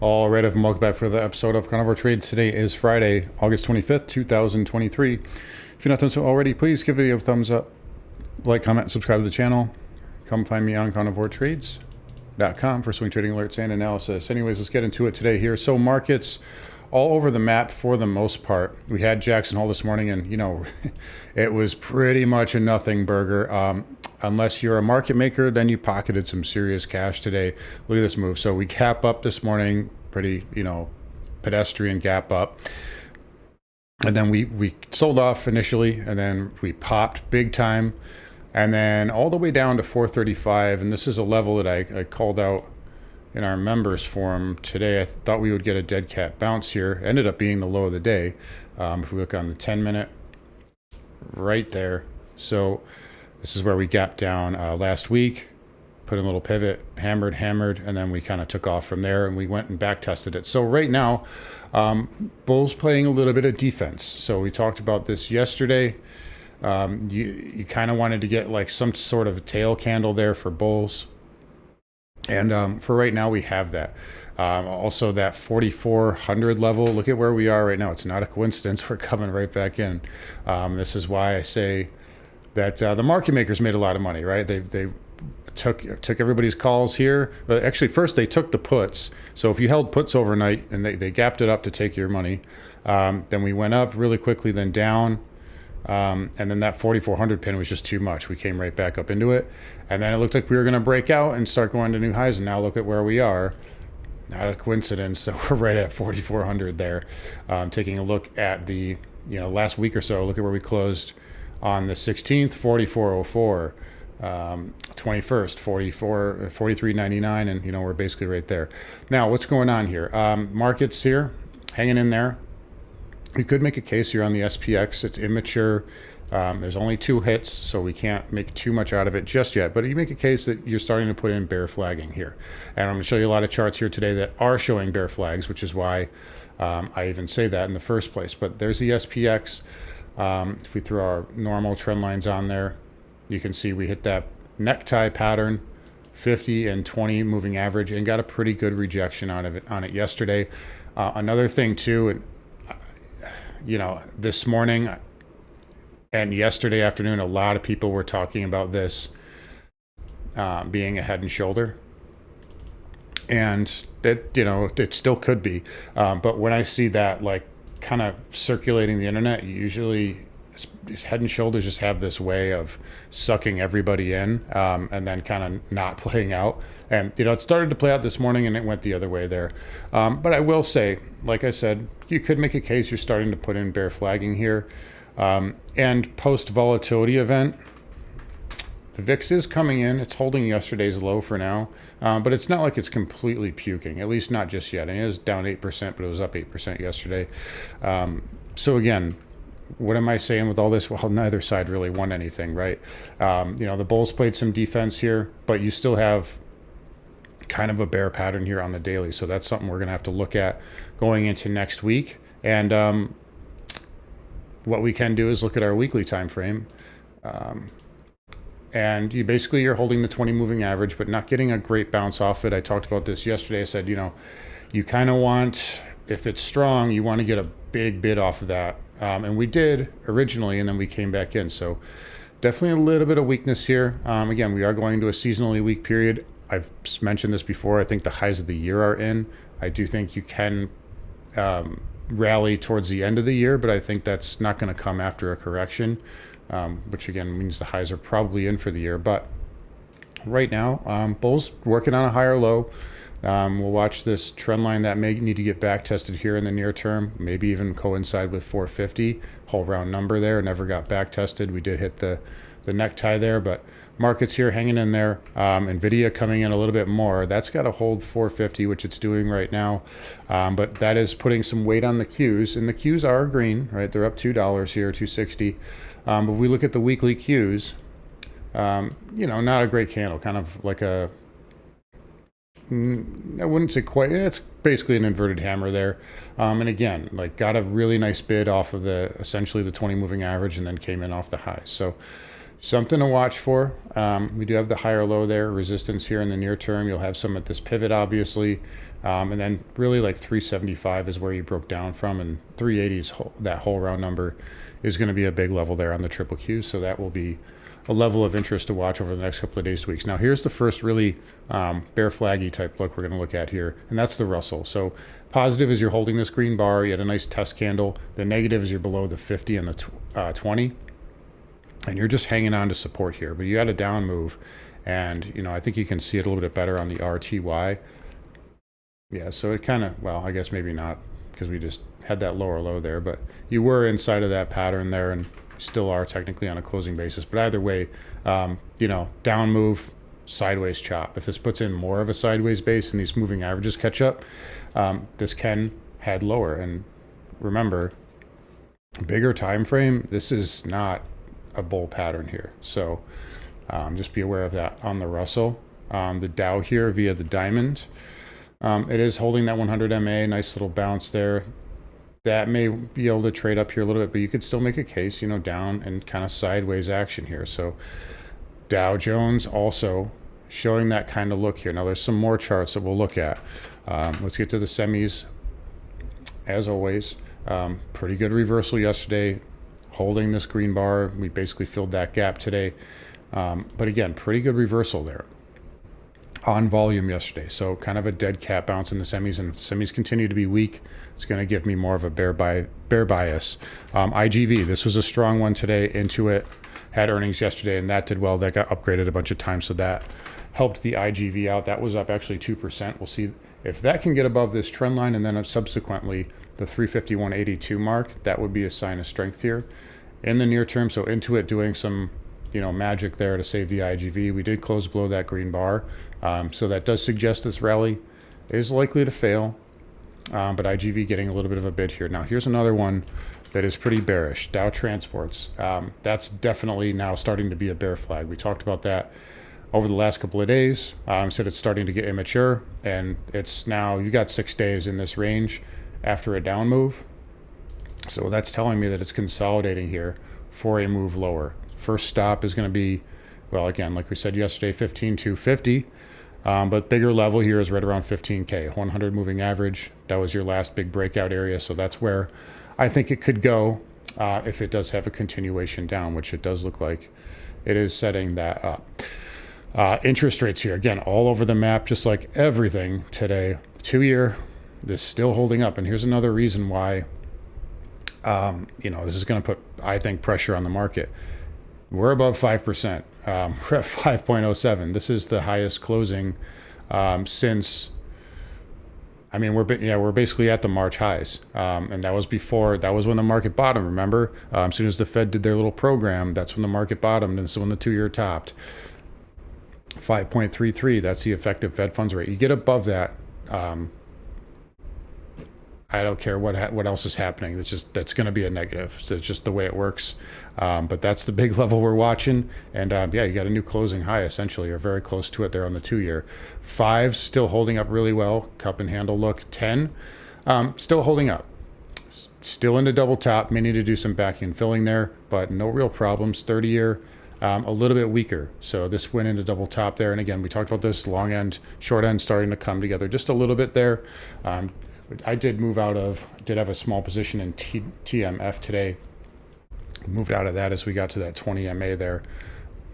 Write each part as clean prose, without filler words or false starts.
All right, everyone, welcome back for the episode of Carnivore Trades. Today is Friday, August 25th, 2023. If you're not done so already, please give the video a thumbs up, like, comment, subscribe to the channel. Come find me on carnivoretrades.com for swing trading alerts and analysis. Anyways, let's get into it today here. So markets all over the map for the most part. We had Jackson Hole this morning, and, you know, it was pretty much a nothing burger. Unless you're a market maker, then you pocketed some serious cash today. Look at this move. So we gap up this morning, pretty, pedestrian gap up. And then we sold off initially, and then we popped big time. And then all the way down to 435. And this is a level that I called out in our members forum today. I thought we would get a dead cat bounce here. Ended up being the low of the day. If we look on the 10-minute, right there. So this is where we gapped down last week, put in a little pivot, hammered, and then we kind of took off from there, and we went and back tested it. So right now, bulls playing a little bit of defense. So we talked about this yesterday. You kind of wanted to get like some sort of a tail candle there for bulls. And for right now, we have that. Also, that 4,400 level, look at where we are right now. It's not a coincidence. We're coming right back in. This is why I say that the market makers made a lot of money, right? They took everybody's calls here. But actually, first they took the puts. So if you held puts overnight and they gapped it up to take your money, then we went up really quickly, then down. And then that 4,400 pin was just too much. We came right back up into it. And then it looked like we were going to break out and start going to new highs. And now look at where we are. Not a coincidence. So we're right at 4,400 there. Taking a look at the last week or so, look at where we closed on the 16th, 4,404. 21st, 43.99, and we're basically right there. Now, what's going on here? Markets here hanging in there. You could make a case here on the SPX. It's immature. There's only 2 hits, so we can't make too much out of it just yet. But you make a case that you're starting to put in bear flagging here. And I'm going to show you a lot of charts here today that are showing bear flags, which is why I even say that in the first place. But there's the SPX. If we throw our normal trend lines on there, you can see we hit that necktie pattern, 50 and 20 moving average, and got a pretty good rejection on it yesterday. Another thing too, this morning and yesterday afternoon, a lot of people were talking about this being a head and shoulder, and it still could be. But when I see that like kind of circulating the internet, usually head and shoulders just have this way of sucking everybody in, and then kind of not playing out. And it started to play out this morning, and it went the other way there. But I will say, like I said, you could make a case you're starting to put in bear flagging here. And post volatility event, the VIX is coming in. It's holding yesterday's low for now, but it's not like it's completely puking, at least not just yet. And it is down 8%, but it was up 8% yesterday. So again, what am I saying with all this? Well, neither side really won anything, right? The bulls played some defense here, but you still have kind of a bear pattern here on the daily. So that's something we're going to have to look at going into next week. And what we can do is look at our weekly time frame. And you're holding the 20 moving average, but not getting a great bounce off it. I talked about this yesterday. I said, you kind of want, if it's strong, you want to get a big bid off of that. And we did originally, and then we came back in. So definitely a little bit of weakness here. Again, we are going to a seasonally weak period. I've mentioned this before. I think the highs of the year are in. I do think you can rally towards the end of the year, but I think that's not going to come after a correction, which again means the highs are probably in for the year. But right now, bulls working on a higher low. We'll watch this trend line that may need to get back tested here in the near term, maybe even coincide with 450, whole round number there, never got back tested. We did hit the necktie there, but markets here hanging in there. NVIDIA coming in a little bit more. That's got to hold 450, which it's doing right now. But that is putting some weight on the Qs, and the Qs are green, right? They're up $2 here, 260. But if we look at the weekly Qs, not a great candle, kind of like I wouldn't say quite. It's basically an inverted hammer there. And again, like got a really nice bid off of essentially the 20 moving average, and then came in off the highs. So something to watch for. We do have the higher low there, resistance here in the near term. You'll have some at this pivot, obviously. And then really like 375 is where you broke down from, and 380 is that whole round number is going to be a big level there on the triple Q. So that will be a level of interest to watch over the next couple of days to weeks. Now here's the first really bear flaggy type look we're going to look at here, and that's the Russell. So positive is you're holding this green bar, you had a nice test candle. The negative is you're below the 50 and the 20, and you're just hanging on to support here, but you had a down move, and I think you can see it a little bit better on the RTY. Yeah, so it kind of, well, I guess maybe not, because we just had that lower low there, but you were inside of that pattern there, and still are technically on a closing basis. But either way, down move, sideways chop. If this puts in more of a sideways base and these moving averages catch up, this can head lower. And remember, bigger time frame, this is not a bull pattern here. So just be aware of that on the Russell. The Dow here via the diamond, it is holding that 100 MA, nice little bounce there. That may be able to trade up here a little bit, but you could still make a case, down and kind of sideways action here. So Dow Jones also showing that kind of look here. Now there's some more charts that we'll look at. Let's get to the semis. As always, pretty good reversal yesterday, holding this green bar. We basically filled that gap today. But again, pretty good reversal there on volume yesterday. So kind of a dead cat bounce in the semis, and if the semis continue to be weak, it's going to give me more of a bear bias. IGV, this was a strong one today. Into it, had earnings yesterday, and that did well. That got upgraded a bunch of times, so that helped the IGV out. That was up actually 2%. We'll see if that can get above this trend line, and then subsequently the 351.82 mark. That would be a sign of strength here in the near term. So into it doing some magic there to save the IGV. We did close below that green bar, so that does suggest this rally is likely to fail, but IGV getting a little bit of a bid here. Now here's another one that is pretty bearish, Dow Transports. That's definitely now starting to be a bear flag. We talked about that over the last couple of days. Said it's starting to get immature, and it's now, you got 6 days in this range after a down move, so that's telling me that it's consolidating here for a move lower. First stop is going to be, well, again, like we said yesterday, 15,250. But bigger level here is right around 15K, 100 moving average. That was your last big breakout area. So that's where I think it could go if it does have a continuation down, which it does look like it is setting that up. Interest rates here, again, all over the map, just like everything today. 2-year, this still holding up. And here's another reason why, this is going to put, I think, pressure on the market. We're above 5%. We're at 5.07. This is the highest closing since. We're basically at the March highs, and that was when the market bottomed. Remember, as soon as the Fed did their little program, that's when the market bottomed, and so when the 2-year topped 5.33. That's the effective Fed funds rate. You get above that. I don't care what else is happening. That's going to be a negative. So it's just the way it works. But that's the big level we're watching. And you got a new closing high essentially, or very close to it there on the 2-year. 5 still holding up really well. Cup and handle look. 10 still holding up. Still into double top. May need to do some backing and filling there, but no real problems. 30-year. A little bit weaker. So this went into double top there. And again, we talked about this long end, short end starting to come together just a little bit there. I did have a small position in TMF today. Moved out of that as we got to that 20 MA there,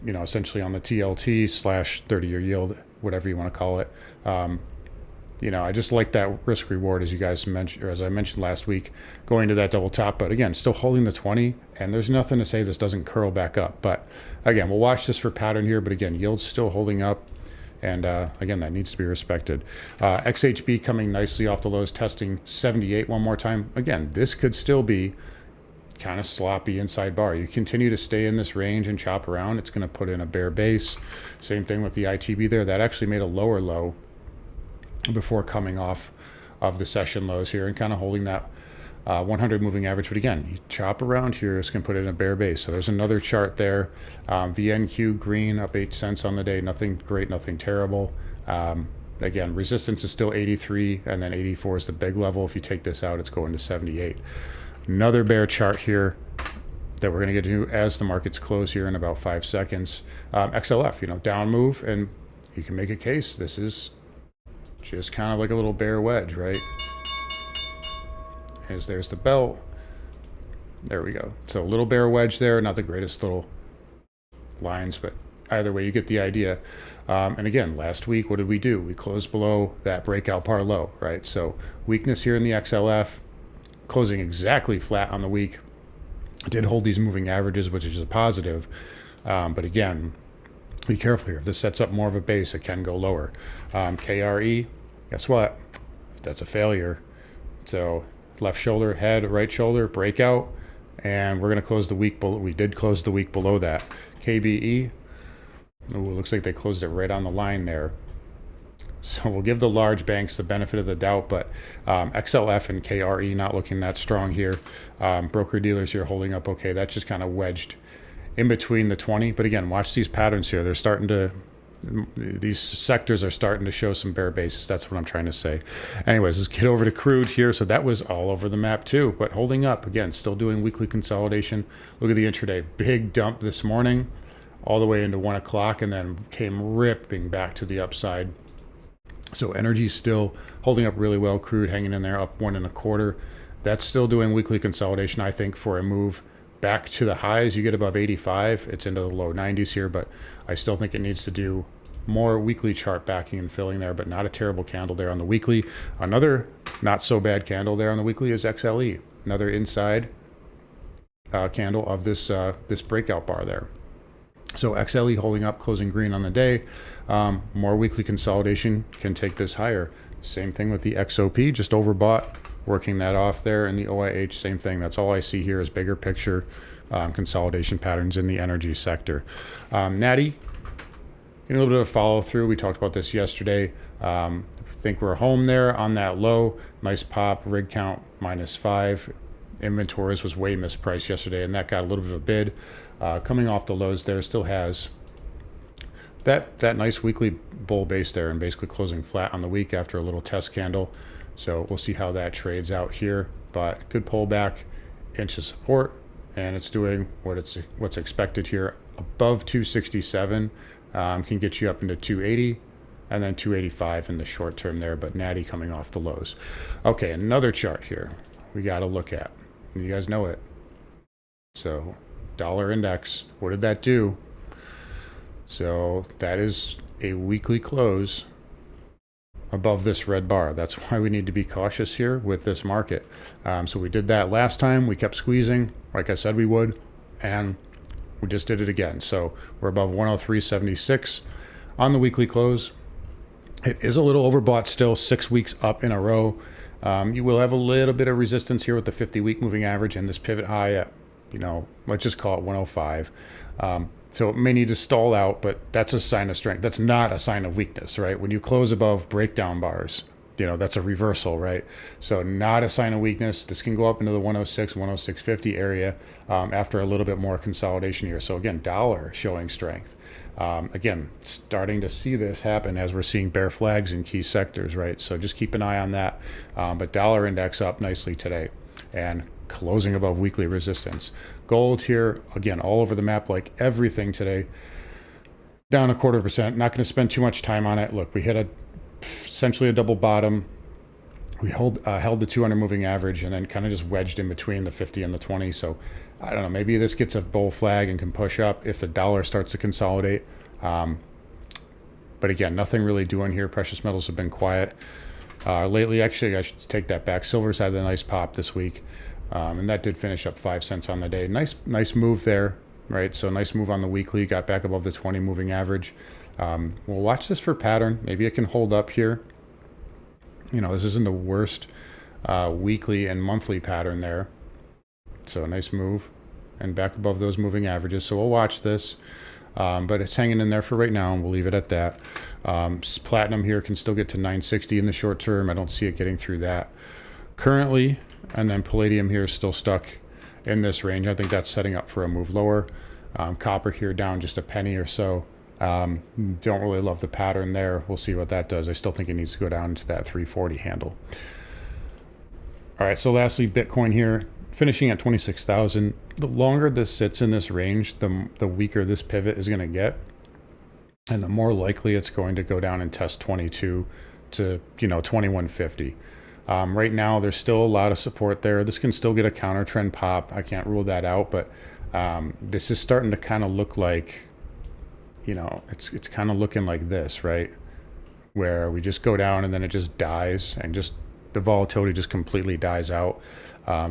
essentially on the TLT / 30-year yield, whatever you want to call it. I just like that risk reward, as you guys mentioned, or as I mentioned last week, going to that double top. But again, still holding the 20, and there's nothing to say this doesn't curl back up. But again, we'll watch this for pattern here. But again, yield's still holding up. And again, that needs to be respected. XHB coming nicely off the lows, testing 78 one more time. Again, this could still be kind of sloppy inside bar. You continue to stay in this range and chop around, it's going to put in a bear base. Same thing with the ITB there. That actually made a lower low before coming off of the session lows here and kind of holding that 100 moving average. But again, you chop around here, it's going to put it in a bear base. So there's another chart there. VNQ green up 8 cents on the day. Nothing great, nothing terrible. Again, resistance is still 83, and then 84 is the big level. If you take this out, it's going to 78. Another bear chart here that we're going to get to as the markets close here in about 5 seconds. XLF, down move, and you can make a case. This is just kind of like a little bear wedge, right? As there's the belt. There we go. So a little bear wedge there, not the greatest little lines, but either way, you get the idea. And again, last week, what did we do? We closed below that breakout par low, right? So weakness here in the XLF, closing exactly flat on the week. Did hold these moving averages, which is a positive. But again, be careful here. If this sets up more of a base, it can go lower. KRE, guess what? That's a failure. So left shoulder, head, right shoulder, breakout. And we're going to close the week below. We did close the week below that. KBE, ooh, looks like they closed it right on the line there. So we'll give the large banks the benefit of the doubt, but XLF and KRE not looking that strong here. Broker dealers here holding up okay. That's just kind of wedged in between the 20. But again, watch these patterns here. They're starting to, these sectors are starting to show some bear bases. That's what I'm trying to say. Anyways, let's get over to crude here. So that was all over the map too, but holding up again, still doing weekly consolidation. Look at the intraday, big dump this morning all the way into 1 o'clock and then came ripping back to the upside. So energy still holding up really well. Crude hanging in there up 1.25. That's still doing weekly consolidation, I think, for a move back to the highs. You get above 85. It's into the low 90s here, but I still think it needs to do more weekly chart backing and filling there, but not a terrible candle there on the weekly. Another not so bad candle there on the weekly is XLE. Another inside candle of this this breakout bar there. So XLE holding up, closing green on the day. More weekly consolidation can take this higher. Same thing with the XOP, just overbought, working that off there. And the OIH, same thing. That's all I see here is bigger picture consolidation patterns in the energy sector. Natty, a little bit of follow through. We talked about this yesterday. I think we're home there on that low. Nice pop, rig count -5. Inventories was way mispriced yesterday, and that got a little bit of a bid. Coming off the lows there, still has that nice weekly bull base there and basically closing flat on the week after a little test candle. So we'll see how that trades out here, but good pullback into support, and it's doing what's expected here. Above 267 can get you up into 280 and then 285 in the short term there, but natty coming off the lows. Okay, another chart here we got to look at. You guys know it. So dollar index, what did that do? So that is a weekly close above this red bar. That's why we need to be cautious here with this market. So we did that last time. We kept squeezing like I said we would, and we just did it again. So we're above 103.76 on the weekly close. It is a little overbought still, 6 weeks up in a row. You will have a little bit of resistance here with the 50-week moving average and this pivot high at, let's just call it 105. So it may need to stall out, but that's a sign of strength. That's not a sign of weakness, right? When you close above breakdown bars, that's a reversal, right? So not a sign of weakness. This can go up into the 106, 106.50 area after a little bit more consolidation here. So again, dollar showing strength. Again, starting to see this happen as we're seeing bear flags in key sectors, right? So just keep an eye on that. But dollar index up nicely today and closing above weekly resistance. Gold here, again, all over the map like everything today. Down 0.25%. Not going to spend too much time on it. Look, we hit essentially a double bottom. We held the 200 moving average and then kind of just wedged in between the 50 and the 20. So I don't know, maybe this gets a bull flag and can push up if the dollar starts to consolidate. But again, nothing really doing here. Precious metals have been quiet lately. Actually, I should take that back. Silver's had a nice pop this week, and that did finish up 5 cents on the day. Nice move there, right? So nice move on the weekly. Got back above the 20 moving average. We'll watch this for pattern. Maybe it can hold up here. This isn't the worst weekly and monthly pattern there. So a nice move and back above those moving averages. So we'll watch this, but it's hanging in there for right now, and we'll leave it at that. Platinum here can still get to 960 in the short term. I don't see it getting through that currently. And then palladium here is still stuck in this range. I think that's setting up for a move lower. Copper here down just a penny or so. Don't really love the pattern there. We'll see what that does. I still think it needs to go down to that 340 handle. All right, so lastly, Bitcoin here, finishing at 26,000. The longer this sits in this range, the weaker this pivot is going to get, and the more likely it's going to go down and test 22 to, 2150. Right now, there's still a lot of support there. This can still get a counter trend pop. I can't rule that out, but this is starting to kind of look like, it's kind of looking like this, right? Where we just go down and then it just dies, and just the volatility just completely dies out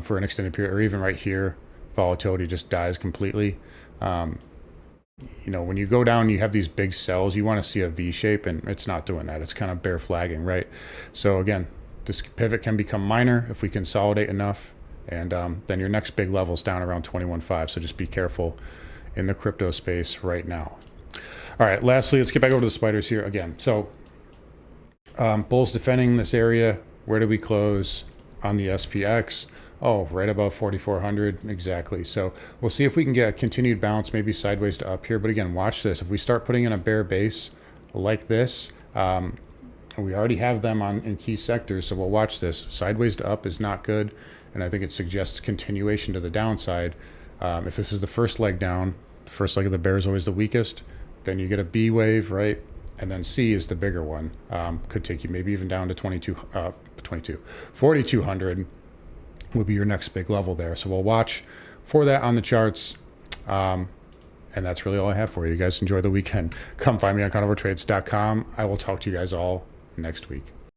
for an extended period, or even right here, volatility just dies completely. When you go down, you have these big sells, you want to see a V shape, and it's not doing that. It's kind of bear flagging, right? So again, this pivot can become minor if we consolidate enough, and then your next big level is down around 21.5. So just be careful in the crypto space right now. All right, lastly, let's get back over to the spiders here again. So bulls defending this area. Where do we close on the SPX? Oh, right above 4,400, exactly. So we'll see if we can get a continued bounce, maybe sideways to up here. But again, watch this. If we start putting in a bear base like this, we already have them in key sectors, so we'll watch this. Sideways to up is not good, and I think it suggests continuation to the downside. If this is the first leg down, the first leg of the bear is always the weakest, then you get a B wave, right? And then C is the bigger one. Could take you maybe even down to 4,200 would be your next big level there. So we'll watch for that on the charts. And that's really all I have for you. You guys enjoy the weekend. Come find me on carnivoretrades.com. I will talk to you guys all next week.